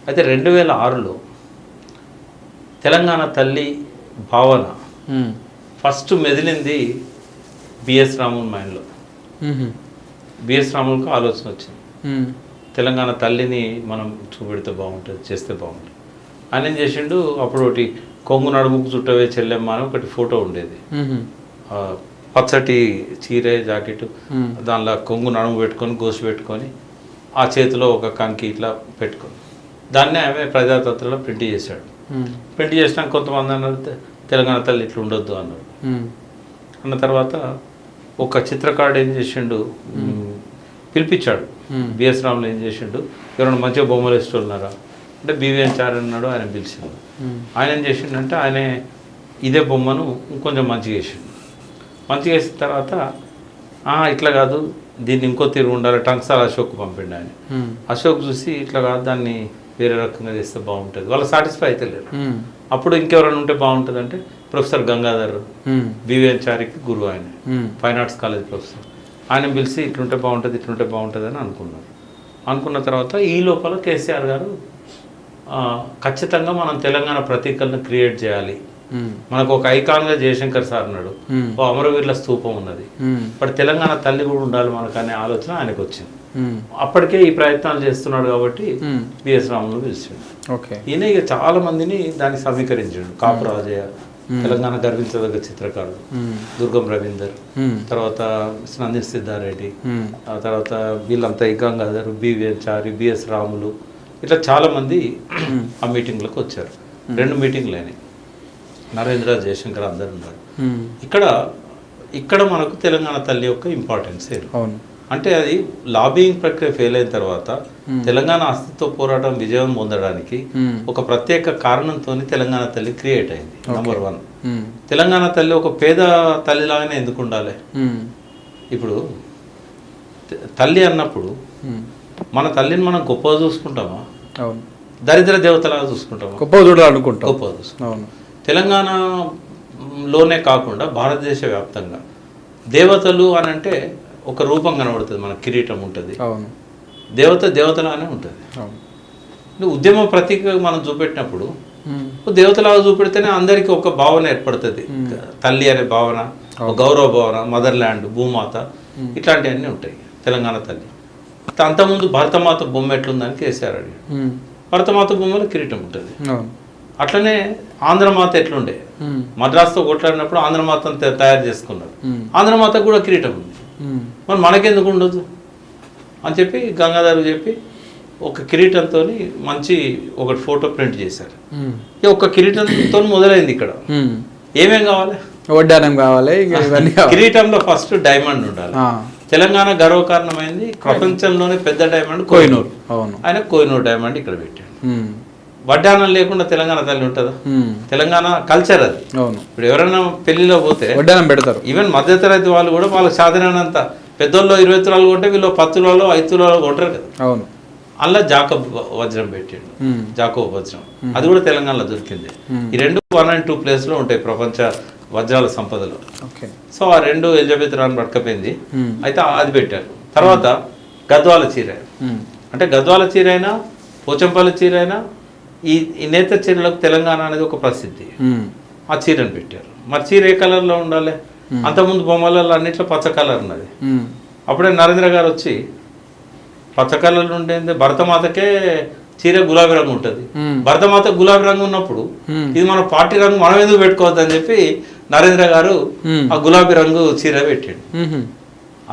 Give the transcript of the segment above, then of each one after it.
అయితే 2006లో తెలంగాణ తల్లి భావన ఫస్ట్ మెదిలింది బిఎస్ రాముల మైండ్లో. బిఎస్ రాములకు ఆలోచన వచ్చింది, తెలంగాణ తల్లిని మనం చూపెడితే బాగుంటుంది, చేస్తే బాగుంటుంది. ఆయన ఏం చేసిండు, అప్పుడు ఒకటి కొంగు నడుముకు చుట్టవే చెల్లెమ్మ అని ఒకటి ఫోటో ఉండేది, పచ్చటి చీర జాకెట్, దానిలో కొంగు నడుము పెట్టుకొని గోసు పెట్టుకొని ఆ చేతిలో ఒక కంకి ఇట్లా పెట్టుకొని దాన్నే ఆమె ప్రజాతంత్రంలో ప్రింట్ చేశాడు. ప్రింట్ చేసినాక కొంతమంది అన్నారు తెలంగాణ తల్లి ఇట్లా ఉండొద్దు అన్నారు. అన్న తర్వాత ఒక చిత్రకారుడు ఏం చేసిండు, పిలిపించాడు. బిఎస్ రాములు ఏం చేసిండు, ఎవరైనా మంచిగా బొమ్మలు వేస్తున్నారా అంటే బివిఎన్ చార్ అన్నాడు, ఆయన పిలిచిండు. ఆయన ఏం చేసిండంటే ఆయన ఇదే బొమ్మను ఇంకొంచెం మంచిగా వేసిండు. మంచిగా వేసిన తర్వాత ఇట్లా కాదు దీన్ని ఇంకో తిరుగు ఉండాలి, టంక్సాల అశోక్ పంపిండు ఆయన. అశోక్ చూసి ఇట్లా కాదు దాన్ని వేరే రకంగా చేస్తే బాగుంటుంది, వాళ్ళు సాటిస్ఫై అయితే లేరు. అప్పుడు ఇంకెవరైనా ఉంటే బాగుంటుంది అంటే ప్రొఫెసర్ గంగాధర్ బివిఎన్ చారికి గురువు, ఆయన ఫైన్ ఆర్ట్స్ కాలేజ్ ప్రొఫెసర్. ఆయన పిలిచి ఇట్లుంటే బాగుంటుంది ఇట్లుంటే బాగుంటుంది అని అనుకున్నారు. అనుకున్న తర్వాత ఈ లోపల కేసీఆర్ గారు ఖచ్చితంగా మనం తెలంగాణ ప్రతీకలను క్రియేట్ చేయాలి, మనకు ఒక ఐకాన్గా జయశంకర్ సార్ ఉన్నాడు, ఓ అమరవీరుల స్తూపం ఉన్నది, బట్ తెలంగాణ తల్లి కూడా ఉండాలి మనకు అనే ఆలోచన ఆయనకు వచ్చింది. అప్పటికే ఈ ప్రయత్నాలు చేస్తున్నాడు కాబట్టి బిఎస్ రాములు పిలిచాడు. ఈయన ఇక చాలా మందిని దాన్ని సమీకరించాడు. కాపు రాజయ్య, తెలంగాణ గర్వించదగ్గ చిత్రకారుడు, దుర్గం రవీందర్, తర్వాత నందిని సిద్ధారెడ్డి, ఆ తర్వాత వీళ్ళంతా గంగాధర్, బివిఎన్ చారి, బిఎస్ రాములు, ఇట్లా చాలా మంది ఆ మీటింగ్లకు వచ్చారు. 2 మీటింగ్లు అయినాయి, నరేంద్ర జయశంకర్ అందరు ఉన్నారు. ఇక్కడ మనకు తెలంగాణ తల్లి యొక్క ఇంపార్టెన్స్ అంటే అది లాబింగ్ ప్రక్రియ ఫెయిల్ అయిన తర్వాత తెలంగాణ అస్తిత్వ పోరాటం విజయం పొందడానికి ఒక ప్రత్యేక కారణంతో తెలంగాణ తల్లి క్రియేట్ అయింది. నంబర్ 1, తెలంగాణ తల్లి ఒక పేద తల్లిలాగానే ఎందుకు ఉండాలి? ఇప్పుడు తల్లి అన్నప్పుడు మన తల్లిని మనం గొప్పగా చూసుకుంటామా, దరిద్ర దేవతలాగా చూసుకుంటామా? గొప్పగా చూసుకుంటాం. తెలంగాణలోనే కాకుండా భారతదేశ వ్యాప్తంగా దేవతలు అని అంటే ఒక రూపం కనబడుతుంది, మన కిరీటం ఉంటుంది, దేవతలానే ఉంటుంది. ఉద్యమ ప్రతీకగా మనం చూపెట్టినప్పుడు దేవతలాగా చూపెడితేనే అందరికీ ఒక భావన ఏర్పడుతుంది, తల్లి అనే భావన, ఒక గౌరవ భావన, మదర్ ల్యాండ్, భూమాత, ఇట్లాంటివన్నీ ఉంటాయి. తెలంగాణ తల్లి అంతకుముందు భరతమాత బొమ్మ ఎట్లుందని కేసీఆర్ అడిగాడు. భరతమాత బొమ్మలో కిరీటం ఉంటుంది. అట్లనే ఆంధ్రమాత ఎట్లుండే, మద్రాసుతో కొట్లాడినప్పుడు ఆంధ్రమాతను తయారు చేసుకున్నారు, ఆంధ్రమాతకు కూడా కిరీటం ఉంది, మరి మనకెందుకు ఉండదు అని చెప్పి గంగాధర్ చెప్పి ఒక కిరీటంతో మంచి ఒకటి ఫోటో ప్రింట్ చేశారు. ఒక కిరీటంతో మొదలైంది. ఇక్కడ ఏమేం కావాలి? వడ్డానం కావాలి, కిరీటంలో ఫస్ట్ డైమండ్ ఉండాలి. తెలంగాణ గర్వకారణమైంది, ప్రపంచంలోనే పెద్ద డైమండ్ కోహినూర్, ఆయన కోహినూర్ డైమండ్ ఇక్కడ పెట్టాడు. వడ్డానం లేకుండా తెలంగాణ తల్లి ఉంటుందా? తెలంగాణ కల్చర్ అది. ఇప్పుడు ఎవరైనా పెళ్లిలో పోతే వడ్డానం పెడతారు. ఈవెన్ మధ్యతరగతి వాళ్ళు కూడా వాళ్ళకి సాధారణంత పెద్దోళ్ళు 20 తులాలు కొంటే వీళ్ళు 10 తులాలు 5 తులాలు కొంటారు కదా. అవును. అలా జాకబ్ వజ్రం పెట్టాడు, జాకోబ్ వజ్రం, అది కూడా తెలంగాణలో దొరికింది. ఈ 2 1 and 2 ప్లేస్లో ఉంటాయి ప్రపంచ వజ్రాల సంపదలో. సో ఆ 2 ఎలిజబెత్ రాని పట్టుకపోయింది, అయితే అది పెట్టారు. తర్వాత గద్వాల చీర, అంటే గద్వాల చీర అయినా పోచంపల్లి చీర అయినా ఈ నేత చీరలకు తెలంగాణ అనేది ఒక ప్రసిద్ధి, ఆ చీరను పెట్టారు. మరి చీర ఏ కలర్లో ఉండాలి? అంతకుముందు బొమ్మలలో అన్నిట్లో పచ్చ కలర్ ఉన్నది. అప్పుడే నరేంద్ర గారు వచ్చి పచ్చ కలర్ ఉండేది, భరతమాతకే చీర గులాబీ రంగు ఉంటుంది, భరతమాత గులాబీ రంగు ఉన్నప్పుడు ఇది మన పార్టీ రంగు మనం ఎందుకు పెట్టుకోవద్దని చెప్పి నరేంద్ర గారు ఆ గులాబీ రంగు చీర పెట్టాడు.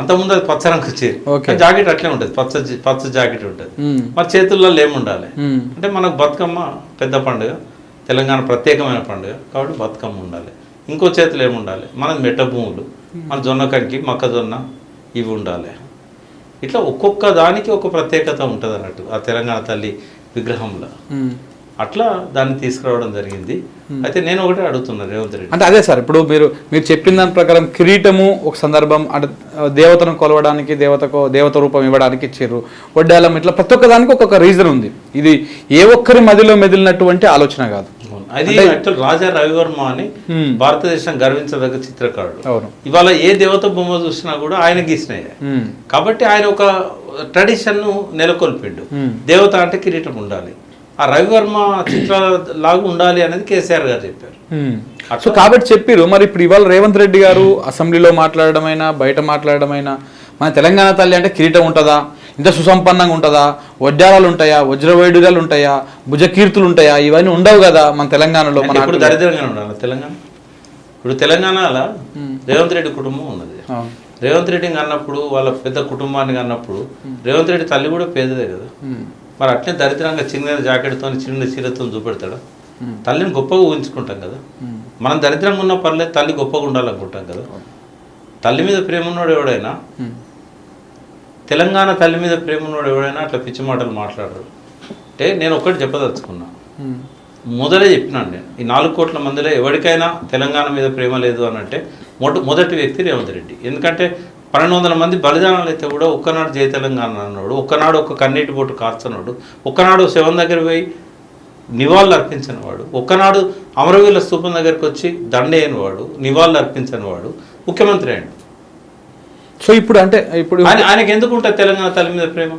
అంతకుముందు అది పచ్చ రంగు చీర, జాకెట్ అట్లే ఉంటుంది, పచ్చ జాకెట్ ఉంటుంది. మరి చేతుల్లో ఏముండాలి అంటే మనకు బతుకమ్మ పెద్ద పండుగ, తెలంగాణ ప్రత్యేకమైన పండుగ కాబట్టి బతుకమ్మ ఉండాలి. ఇంకో చేతులు ఏముండాలి? మనది మెట్ట భూములు, మన జొన్న కంకి, మొక్కజొన్న ఇవి ఉండాలి. ఇట్లా ఒక్కొక్క దానికి ఒక ప్రత్యేకత ఉంటుంది అన్నట్టు ఆ తెలంగాణ తల్లి విగ్రహంలో. అట్లా దాన్ని తీసుకురావడం జరిగింది. అయితే నేను ఒకటే అడుగుతున్నా రేవంత్ రెడ్డి, అంటే అదే సార్, ఇప్పుడు మీరు చెప్పిన దాని ప్రకారం కిరీటము ఒక సందర్భం, అంటే దేవతను కొలవడానికి, దేవత రూపం ఇవ్వడానికి ఇచ్చారు, వడ్డాలం, ఇట్లా ప్రతి ఒక్క దానికి ఒక్కొక్క రీజన్ ఉంది. ఇది ఏ ఒక్కరి మదిలో మెదిలినటువంటి ఆలోచన కాదు. అది యాక్చువల్ రాజా రవివర్మ అని భారతదేశం గర్వించదగ్గ చిత్రకారుడు. ఇవాళ ఏ దేవత బొమ్మ చూసినా కూడా ఆయన గీసినాయి కాబట్టి ఆయన ఒక ట్రెడిషన్ ను నెలకొల్పిండు. దేవత అంటే కిరీటం ఉండాలి, ఆ రవివర్మ చిత్రాల లాగా ఉండాలి అనేది కేసీఆర్ గారు చెప్పారు. సో కాబట్టి చెప్పారు. మరి ఇప్పుడు ఇవాళ రేవంత్ రెడ్డి గారు అసెంబ్లీలో మాట్లాడడమైనా బయట మాట్లాడడమైనా మన తెలంగాణ తల్లి అంటే కిరీటం ఉంటుందా, ఇంత సుసంపన్నంగా ఉంటుందా, వజ్రాలు ఉంటాయా, వజ్రవైడూర్యాలు ఉంటాయా, భుజకీర్తులు ఉంటాయా, ఇవన్నీ ఉండవు కదా మన తెలంగాణలో. మన ఇప్పుడు దరిద్రంగా ఉండాలి తెలంగాణ. ఇప్పుడు తెలంగాణలో రేవంత్ రెడ్డి కుటుంబం ఉన్నది. రేవంత్ రెడ్డిని అన్నప్పుడు వాళ్ళ పెద్ద కుటుంబాన్ని అన్నప్పుడు రేవంత్ రెడ్డి తల్లి కూడా పేదదే కదా. మరి అట్లే దరిద్రంగా చిన్న జాకెట్తో చిన్న చీరతో చూపెడతాడా? తల్లిని గొప్పగా ఊహించుకుంటాం కదా. మనం దరిద్రంగా ఉన్న పర్లేదు, తల్లి గొప్పగా ఉండాలనుకుంటాం కదా. తల్లి మీద ప్రేమ ఉన్నాడు ఎవడైనా, తెలంగాణ తల్లి మీద ప్రేమ ఉన్నాడు ఎవడైనా అట్లా పిచ్చి మాటలు మాట్లాడరు. అంటే నేను ఒక్కటి చెప్పదలుచుకున్నా, మొదలే చెప్పినాను నేను, ఈ 4 కోట్ల మందిలో ఎవరికైనా తెలంగాణ మీద ప్రేమ లేదు అని అంటే మొదటి వ్యక్తి రేవంత్ రెడ్డి. ఎందుకంటే 1200 మంది బలిదానాలు అయితే కూడా ఒక్కనాడు జై తెలంగాణ అన్నాడు, ఒక్కనాడు ఒక్క కన్నీటి బొట్టు కార్చన్నాడు, ఒక్కనాడు శవం దగ్గర పోయి నివాళులు అర్పించని వాడు, ఒక్కనాడు అమరవీరుల స్తూపం దగ్గరికి వచ్చి దండేయని వాడు, నివాళులు అర్పించని వాడు ముఖ్యమంత్రి అయ్యాడు. సో ఇప్పుడు అంటే ఇప్పుడు ఆయనకి ఎందుకు ఉంటుంది తెలంగాణ తల్లి మీద ప్రేమ?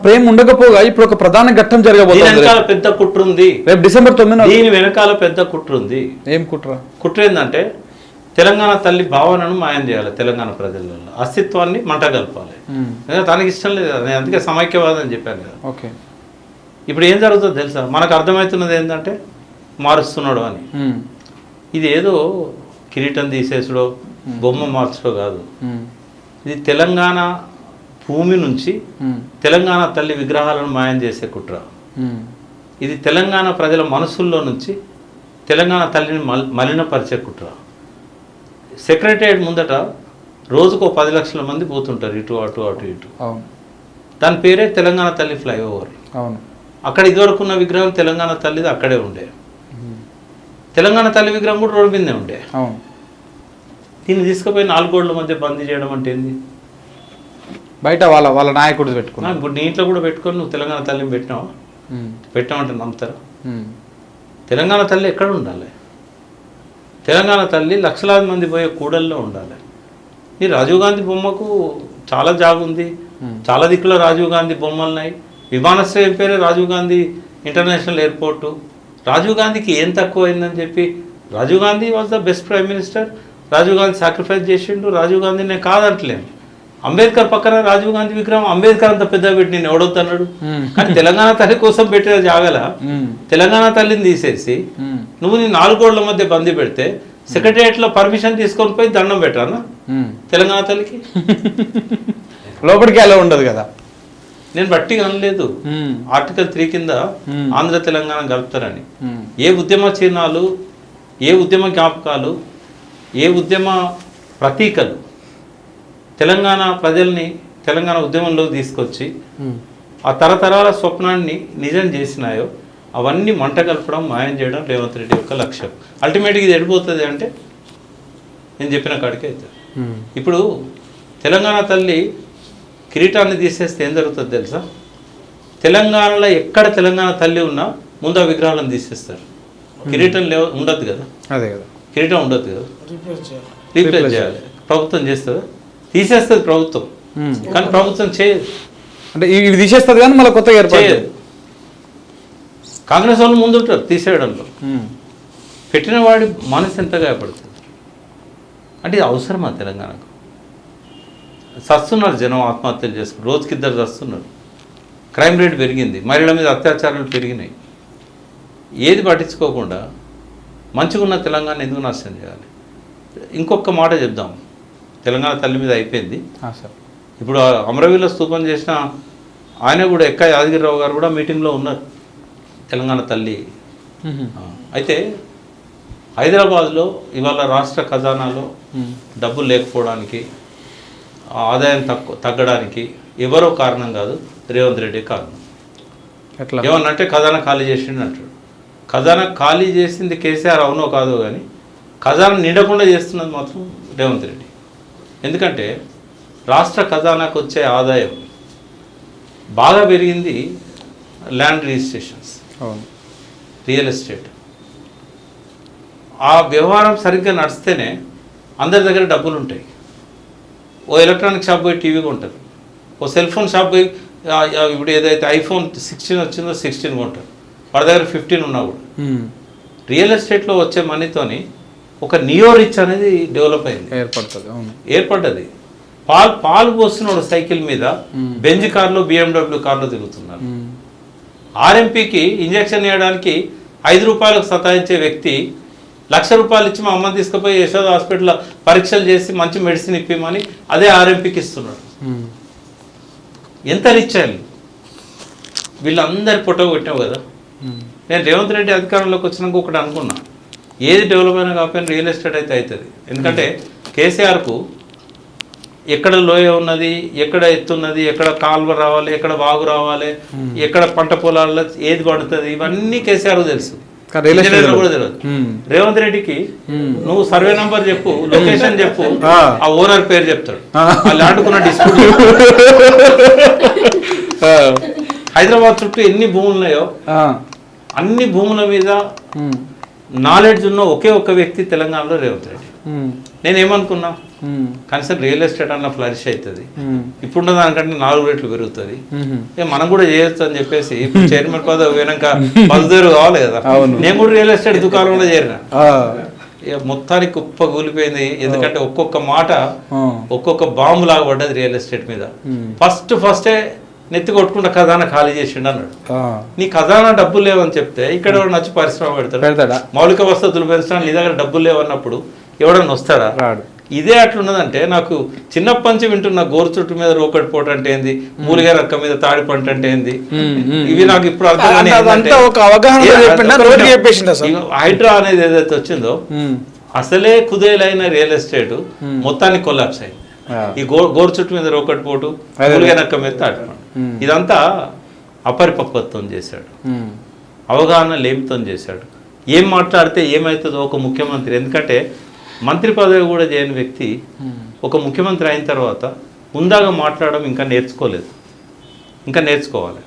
ప్రేమ ఉండకపోగా ఇప్పుడు ఒక ప్రధాన ఘట్టం జరగబోతుంది. వెనకాల పెద్ద కుట్ర ఉంది. రేపు డిసెంబర్ 9 దీని వెనకాల పెద్ద కుట్ర ఉంది. ఏం కుట్ర? కుట్ర ఏంటంటే తెలంగాణ తల్లి భావనను మాయం చేయాలి, తెలంగాణ ప్రజలలో అస్తిత్వాన్ని మంట కలపాలి. దానికి ఇష్టం లేదు, నేను అందుకే సమైక్యవాదం అని చెప్పాను కదా. ఓకే, ఇప్పుడు ఏం జరుగుతుందో తెలుసా? మనకు అర్థమవుతున్నది ఏంటంటే మారుస్తున్నాడు అని. ఇది ఏదో కిరీటం తీసేసుడో బొమ్మ మార్చడో కాదు. ఇది తెలంగాణ భూమి నుంచి తెలంగాణ తల్లి విగ్రహాలను మాయం చేసే కుట్ర. ఇది తెలంగాణ ప్రజల మనసుల్లో నుంచి తెలంగాణ తల్లిని మలినపరిచే కుట్ర. సెక్రటరియట్ ముందట రోజుకో 10 లక్షల మంది పోతుంటారు, ఇటు అటు అటు ఇటు. దాని పేరే తెలంగాణ తల్లి ఫ్లైఓవర్. అక్కడ ఇదివరకు ఉన్న విగ్రహం తెలంగాణ తల్లిది అక్కడే ఉండే. తెలంగాణ తల్లి విగ్రహం కూడా రోడ్డు మీదే ఉండే. దీన్ని తీసుకుపోయి 4 గోడల మధ్య బందీ చేయడం అంటే ఏంది? బయట వాళ్ళ నాయకుడు పెట్టుకున్నా. ఇప్పుడు నీ ఇంట్లో కూడా పెట్టుకొని నువ్వు తెలంగాణ తల్లిని పెట్టామంటే నమ్ముతారా? తెలంగాణ తల్లి ఎక్కడ ఉండాలి? తెలంగాణ తల్లి లక్షలాది మంది పోయే కూడల్లో ఉండాలి. ఈ రాజీవ్ గాంధీ బొమ్మకు చాలా జాగు ఉంది, చాలా దిక్కులో రాజీవ్ గాంధీ బొమ్మలు ఉన్నాయి. విమానాశ్రయం పేరే రాజీవ్ గాంధీ ఇంటర్నేషనల్ ఎయిర్పోర్టు. రాజీవ్ గాంధీకి ఏం తక్కువ అయిందని చెప్పి, Rajiv Gandhi was the best prime minister. Rajiv Gandhi sacrifice చేసిండు, రాజీవ్ గాంధీ నేను కాదంటలేను. అంబేద్కర్ పక్కన రాజీవ్ గాంధీ విగ్రహం, అంబేద్కర్ అంత పెద్ద పెట్టి నేను ఎవడొద్దన్నాడు. కానీ తెలంగాణ తల్లి కోసం పెట్టిన జాగల తెలంగాణ తల్లిని తీసేసి నువ్వు నీ 4 గోడల మధ్య బందీ పెడితే సెక్రటరియట్ లో పర్మిషన్ తీసుకొని పోయి దండం పెట్టానా తెలంగాణ తల్లికి? లోపలికి అలా ఉండదు కదా. నేను బట్టిగా అనలేదు. ఆర్టికల్ 3 కింద ఆంధ్ర తెలంగాణ కలుపుతారని. ఏ ఉద్యమ చిహ్నాలు, ఏ ఉద్యమ జ్ఞాపకాలు, ఏ ఉద్యమ ప్రతీకలు తెలంగాణ ప్రజల్ని తెలంగాణ ఉద్యమంలో తీసుకొచ్చి ఆ తరతరాల స్వప్నాన్ని నిజం చేసినాయో అవన్నీ మంట కలపడం, మాయం చేయడం రేవంత్ రెడ్డి యొక్క లక్ష్యం. అల్టిమేట్గా ఇది ఎడిపోతుంది అంటే నేను చెప్పిన కాడికే అవుతుంది. ఇప్పుడు తెలంగాణ తల్లి కిరీటాన్ని తీసేస్తే ఏం జరుగుతుంది తెలుసా? తెలంగాణలో ఎక్కడ తెలంగాణ తల్లి ఉన్నా ముందు ఆ విగ్రహాలను తీసేస్తారు. కిరీటం ఉండదు కదా, అదే కదా, కిరీటం ఉండదు కదా, రీప్లేస్ చేయాలి. ప్రభుత్వం చేస్తుందా? తీసేస్తుంది ప్రభుత్వం, కానీ ప్రభుత్వం చేయదు. అంటే ఇవి తీసేస్తుంది కానీ మళ్ళీ కొత్తగా ఏర్పడదు. కాంగ్రెస్ వాళ్ళు ముందుంటారు తీసేయడంలో. పెట్టిన వాడి మనసు ఎంత గాయపడుతుంది అంటే ఇది అవసరమా తెలంగాణకు? చస్తున్నారు జనం, ఆత్మహత్యలు చేసుకున్నారు, రోజుకి 2 చస్తున్నారు. క్రైమ్ రేట్ పెరిగింది, మహిళల మీద అత్యాచారాలు పెరిగినాయి. ఏది పట్టించుకోకుండా మంచిగా ఉన్న తెలంగాణ ఎందుకు నాశనం చేయాలి? ఇంకొక మాట చెప్దాం, తెలంగాణ తల్లి మీద అయిపోయింది. ఇప్పుడు అమరవీరుల స్తూపం చేసిన ఆయన కూడా ఎక్క యాదగిరిరావు గారు కూడా మీటింగ్లో ఉన్నారు, తెలంగాణ తల్లి. అయితే హైదరాబాద్లో ఇవాళ రాష్ట్ర ఖజానాలో డబ్బులు లేకపోవడానికి, ఆదాయం తగ్గడానికి ఎవరో కారణం కాదు, రేవంత్ రెడ్డి కారణం. ఏమన్నంటే ఖజానా ఖాళీ చేసిండు అంటాడు. ఖజానా ఖాళీ చేసింది కేసీఆర్ అవునో కాదో కానీ ఖజానా నిండకుండా చేస్తున్నది మాత్రం రేవంత్ రెడ్డి. ఎందుకంటే రాష్ట్ర ఖజానాకు వచ్చే ఆదాయం బాగా పెరిగింది ల్యాండ్ రిజిస్ట్రేషన్స్, రియల్ ఎస్టేట్. ఆ వ్యవహారం సరిగ్గా నడిస్తేనే అందరి దగ్గర డబ్బులు ఉంటాయి. ఓ ఎలక్ట్రానిక్ షాప్ పోయి టీవీ కొంటారు, ఓ సెల్ ఫోన్ షాప్ పోయి ఇప్పుడు ఏదైతే iPhone 16 వచ్చిందో 16 కొంటారు. వాడి దగ్గర 15 ఉన్నా కూడా రియల్ ఎస్టేట్లో వచ్చే మనీతోని ఒక నియో రిచ్ అనేది డెవలప్ అయింది, ఏర్పడ్డది. పాలు పోస్తున్నాడు సైకిల్ మీద, బెంజ్ కార్లో BMW కార్లో తిరుగుతున్నారు. ఆర్ఎంపీకి ఇంజక్షన్ వేయడానికి 5 రూపాయలకు సతాయించే వ్యక్తి ₹1,00,000 ఇచ్చి మా అమ్మని తీసుకుపోయి యశోద హాస్పిటల్లో పరీక్షలు చేసి మంచి మెడిసిన్ ఇప్పిమని అదే ఆర్ఎంపీకి ఇస్తున్నాడు. ఎంత రిచ్ అయ్యాలి వీళ్ళందరి ఫోటో కొట్టావు కదా. నేను రేవంత్ రెడ్డి అధికారంలోకి వచ్చినాక ఒకటి అనుకున్నా, ఏది డెవలప్ అయినా కాకపోయినా రియల్ ఎస్టేట్ అయితే అవుతుంది. ఎందుకంటే కేసీఆర్కు ఎక్కడ లోయ ఉన్నది, ఎక్కడ ఎత్తున్నది, ఎక్కడ కాలువ రావాలి, ఎక్కడ వాగు రావాలి, ఎక్కడ పంట పొలాల్లో ఏది పడుతుంది, ఇవన్నీ కేసీఆర్ తెలుసు, కూడా తెలియదు. రేవంత్ రెడ్డికి నువ్వు సర్వే నంబర్ చెప్పు, లొకేషన్ చెప్పు, ఆ ఓనర్ పేరు చెప్తాడు, వాళ్ళు ఆడుకున్న డిస్ప్యూట్. హైదరాబాద్ చుట్టూ ఎన్ని భూములు ఉన్నాయో అన్ని భూముల మీద నాలెడ్జ్ ఉన్న ఒకే ఒక్క వ్యక్తి తెలంగాణలో రేవంత్ రెడ్డి. నేనేమనుకున్నా, కనీసం రియల్ ఎస్టేట్ అన్న ఫ్లరిష్ అవుతుంది, ఇప్పుడున్న దానికంటే 4 రెట్లు పెరుగుతుంది, మనం కూడా చేయొచ్చు అని చెప్పేసి చైర్మన్ పదవి పోయినాక మజదూరు కావాలి కదా, నేను కూడా రియల్ ఎస్టేట్ దుకాణంలో చేరిన. మొత్తానికి కుప్ప కూలిపోయింది. ఎందుకంటే ఒక్కొక్క మాట ఒక్కొక్క బాంబు లాగా పడ్డది రియల్ ఎస్టేట్ మీద. ఫస్టే నెత్తి కొట్టుకుంటా ఖజానా ఖాళీ చేసిండు అన్నాడు. నీ ఖజానా డబ్బులు లేవని చెప్తే ఇక్కడ ఎవడన్నా వచ్చి పరిశ్రమ పెడతాడా? మౌలిక వసతులు పెంచడానికి నీ దగ్గర డబ్బులు లేవన్నప్పుడు ఎవడన్నా వస్తాడా? ఇదే అట్లున్నదంటే నాకు చిన్నప్పటి నుంచి వింటున్న గోరు చుట్టు మీద రోకటి పోటు అంటే ఏంది, మూలిగా రక్క మీద తాడి పంట అంటే ఏంది, ఇవి నాకు ఇప్పుడు హైడ్రా అనేది ఏదైతే వచ్చిందో అసలే కుదేలైన రియల్ ఎస్టేట్ మొత్తానికి కొలాప్స్ అయింది. ఈ గోరు చుట్టు మీద రోకటి పోటు, మూలిగా రక్క మీద తాడి పంట, ఇదంతా అపరిపక్వత్వం చేశాడు, అవగాహన లేమితం చేశాడు. ఏం మాట్లాడితే ఏమవుతుందో ఒక ముఖ్యమంత్రి, ఎందుకంటే మంత్రి పదవి కూడా చేయని వ్యక్తి ఒక ముఖ్యమంత్రి అయిన తర్వాత హుందాగా మాట్లాడడం ఇంకా నేర్చుకోలేదు, ఇంకా నేర్చుకోవాలి.